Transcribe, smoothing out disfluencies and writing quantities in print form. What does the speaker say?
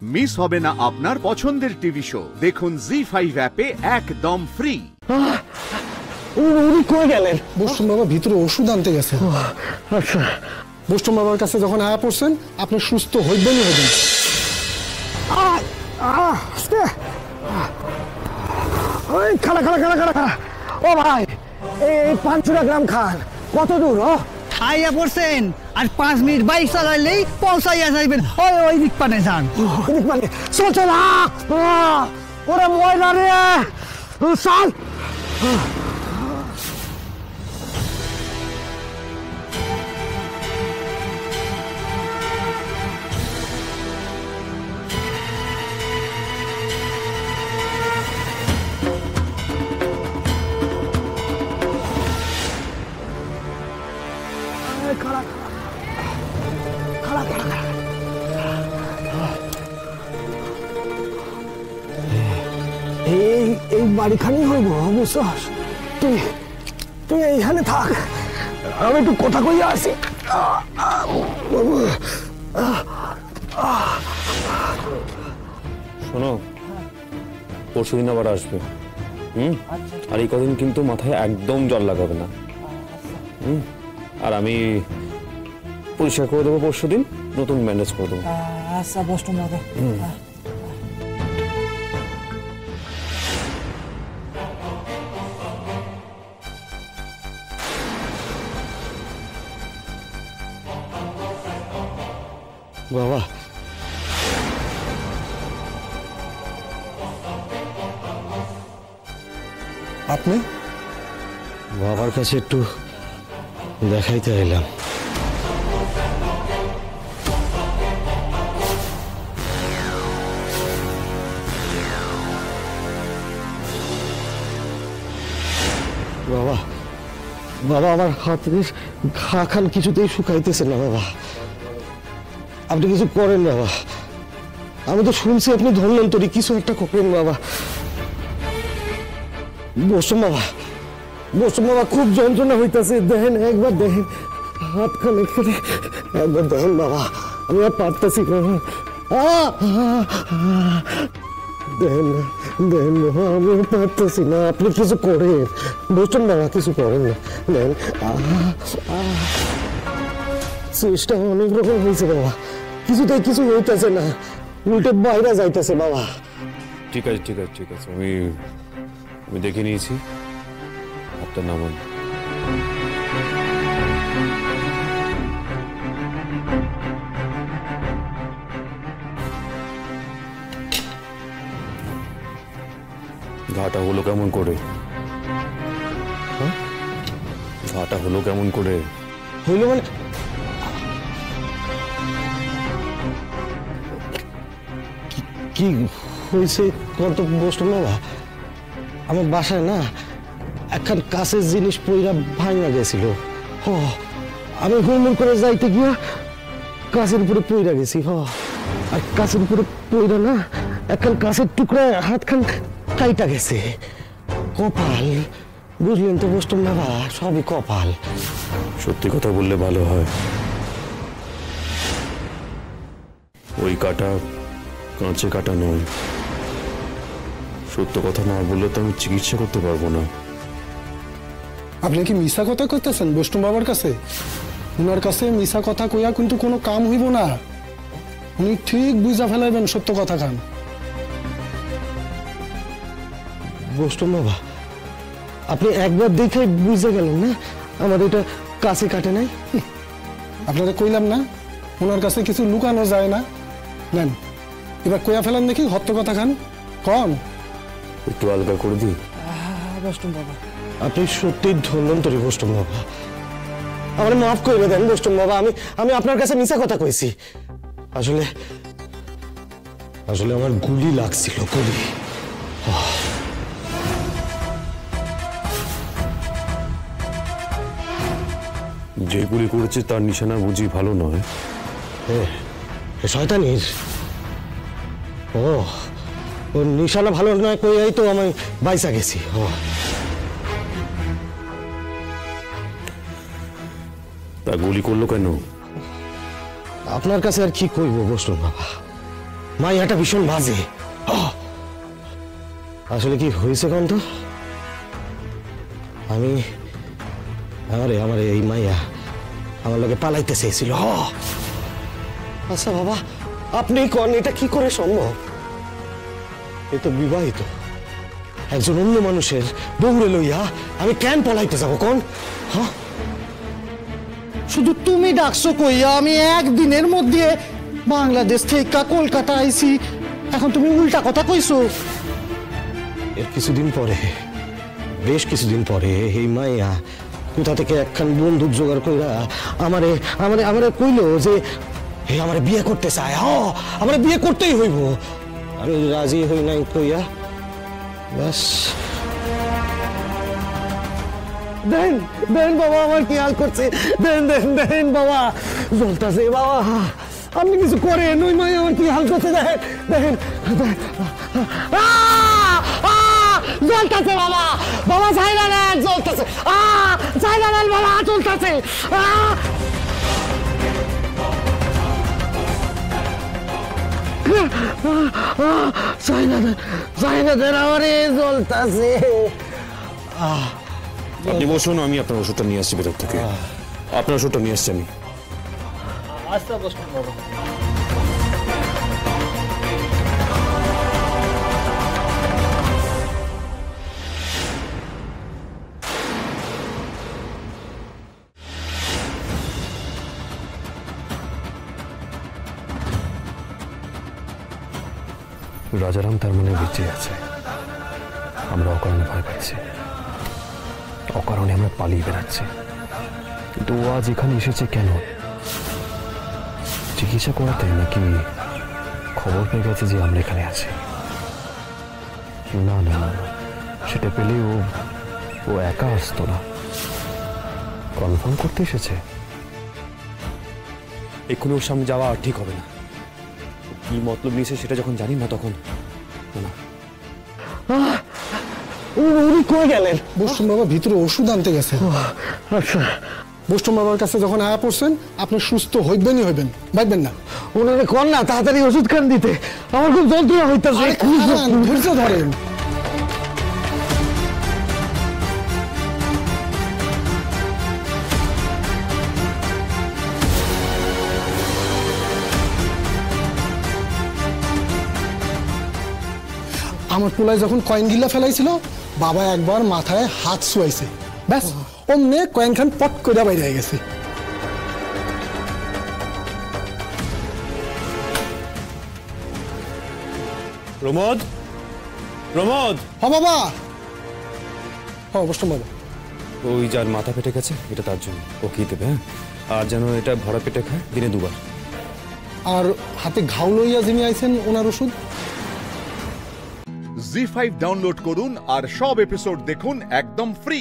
Miss হবে না আপনার পছন্দের টিভি শো। দেখুন জি5 অ্যাপে একদম ফ্রি। উনি কই গেলেন? বৈষ্ণব বাবা ভিতরে ওষুধ আনতে গেছে। আচ্ছা, বৈষ্ণব বাবার কাছে যখন আয়া পড়ছেন আপনি সুস্থ হইবেনই হইবেন। খাড়া খাড়া খাড়া খাড়া। ও ভাই, এই 500 গ্রাম খান। কত দূর? আইয়া পড়ছেন আর 5 মিনিট বাইক চালাইলেই পৌঁছাইয়া যাইবেন। ওই দিক পানে যান। চল চল। ওরে ময়লা রে, চল। এই বাড়িখানি হইব, বুঝছস? তুই এইখানে থাক, আমি একটু কথা কইয়া আসি। শোনো, পরশুদিন আবার আসবে। আর এই কদিন কিন্তু মাথায় একদম জল লাগাবে না। আর আমি পরিষ্কার করে দেবো পরশুদিন, নতুন ম্যানেজ করে দেবো। আচ্ছা বৈষ্ণব বাবা। বাবা, আপনি? বাবার কাছে একটু দেখাইতে এলাম। বাবা, বাবা আমার হাত থেকে খা খান কিছুতেই শুকাইতেছে না বাবা। আপনি কিছু করেন বাবা। আমি তো শুনছি আপনি ধন্বন্তরী, কিছু একটা করেন বাবা। বসুন বাবা, বসুন বাবা, খুব যন্ত্রণা হইতেছে। দেখেন, একবার দেখেন হাত খান, একবার দেখেন বাবা, আমি আর পারতেছি না। দেখেন না, দেখেন বাবা, আমি আর পারতেছি না। আপনি কিছু করেন, বসুন বাবা, কিছু করেন না। দেখেন, চেষ্টা অনেক রকম হয়েছে বাবা, কিছুতেই কিছু হইতেছে না, উল্টে বাইরে যাইতেছে বাবা। ঠিক আছে ঠিক আছে ঠিক আছে, আমি দেখে নিয়েছি। আপনার নামান। ঘাটা হলো কেমন করে? ঘাটা হলো কেমন করে? হইল মানে কি হয়েছে কত বসলো বাবা? আমার বাসায় না একখান কাছের জিনিস পইরা ভাঙা গেছিল। আমি হুড়মুড় করে যাইতে গিয়া কাছের উপরে পইরা গেছি। আর কাছের উপরে পইরা না একখান কাছের টুকরা হাতখান কাইটা গেছে। কপাল, বুঝলেন তো বসতাম বাবা, সবই কপাল। সত্যি কথা বললে ভালো হয়। ওই কাটা কাঁচে কাটা নয়। সত্য কথা না বললে তো আমি চিকিৎসা করতে পারবো না। আপনি কি মিশা কথা কইতেছেন বৈষ্ণব বাবার কাছে? উনার কাছে মিশা কথা কইয়া কিন্তু কোনো কাম হইব না। উনি ঠিক বুঝা ফেলাইবেন সত্য কথা খান। বসতাম বাবা, আপনি একবার দেখে বুঝে গেলেন না আমার এটা কাছে কাটে নাই? আপনারা কইলাম না ওনার কাছে কিছু লুকানো যায় না। নেন, এবার কইয়া ফেলান দেখি সত্য কথা খান। কম একটু হালকা করে দিই। বৈষ্ণব বাবা, আপনি সত্যি ধন্যন্তরী বসতাম বাবা, আমার মাফ করে দেন বসতাম বাবা। আমি আপনার কাছে মিছা কথা কইছি। আসলে আসলে আমার গুলি লাগছিল, গুলি। যে গুলি করেছে তার নিশানা বুঝি ভালো নয়। শয়তানির ওর নিশানা ভালো নয় কইয়াই তো আমি বাইসা গেছি। তা গুলি করলো কেন? আপনার কাছে আর কি কইব বসুন বাবা, মাইয়াটা ভীষণ বাজে। আসলে কি হয়েছে কোন তো, আমি আমারে এই মাইয়া আমার লগে পালাইতে চেয়েছিল। আচ্ছা বাবা, আপনি কোন এটা কি করে সম্ভব? এ তো বিবাহিত, একজন অন্য মানুষের বউরে লইয়া আমি কেন পলাইতে যাব কোন? হ্যাঁ, শুধু তুমি ডাকছো কইয়া আমি একদিনের মধ্যে বাংলাদেশ থেকে কলকাতা আইছি, এখন তুমি উল্টা কথা কইছো। এর কিছুদিন পরে, বেশ কিছুদিন পরে এই মাইয়া কোথা থেকে একখান বন্দুক জোগাড় কইরা আমারে আমারে আমারে কইলো যে এই আমারে বিয়ে করতে চায়। আমারে বিয়ে করতেই হইব। আমি রাজি হই নাই কইয়া বাস। দেন দেন বাবা, আমার কি হাল করছে, দেন দেন দেন বাবা, জ্বলতাছে বাবা, আপনি কিছু করেন, ওই মাই আমার কি হাল করছে, দেখেন দেখেন, জ্বলতাছে বাবা, বাবা ছাইরা নেন, জ্বলতাছে, ছাইরা নেন বাবা, জ্বলতাছে, ছাইরা দেন, ছাইরা দেন, আমারে জ্বলতাছে। আপনি বসুন, আমি আপনার ওষুধটা নিয়ে আসছি ভেতর থেকে। আপনার ওষুধটা নিয়ে আসছি আমি। আচ্ছা বসুন বাবা। রাজারাম তার মানে বেঁচে আছে। আমরা অকারণে ভয় পাচ্ছি, অকারণে আমরা পালিয়ে বেড়াচ্ছি। কিন্তু ও আজ এখানে এসেছে কেন? চিকিৎসা করাতে, নাকি খবর পেয়ে গেছে যে আমরা এখানে আছি? না না না, সেটা পেলে ও একা আসতো না, কনফার্ম করতে এসেছে। এক্ষুনি ওর সামনে যাওয়া আর ঠিক হবে না। কি মতলব নিয়েছে সেটা যখন জানি না তখন না। উনি কই গেলেন? বৈষ্ণব বাবা ভিতরে ওষুধ আনতে গেছে। আচ্ছা, বৈষ্ণব বাবার কাছে যখন আয়া পড়ছেন, আপনি সুস্থ হইবেনই হইবেন, ভাববেন না। ওনারে কর না তাড়াতাড়ি ওষুধ খান দিতে, আমার খুব যন্ত্রণা হইতেছে। ধৈর্য ধরেন। আমার পোলায় যখন কয়েন গিলা ফেলাইছিল, বাবা একবার মাথায় হাত শুয়াইছে, ব্যাস অমনে কয়েন খান পট করে বাইরে হয়ে গেছে। প্রমোদ, প্রমোদ। বাবা, বৈষ্ণব বাবা, ওই যার মাথা ফেটে গেছে, এটা তার জন্য। ও কি দেবে? হ্যাঁ, আর যেন এটা ভরা পেটে খায়, দিনে 2 বার। আর হাতে ঘাও লইয়া যিনি আইছেন, ওনার ওষুধ। জি5 ডাউনলোড করুন আর সব এপিসোড দেখুন একদম ফ্রি।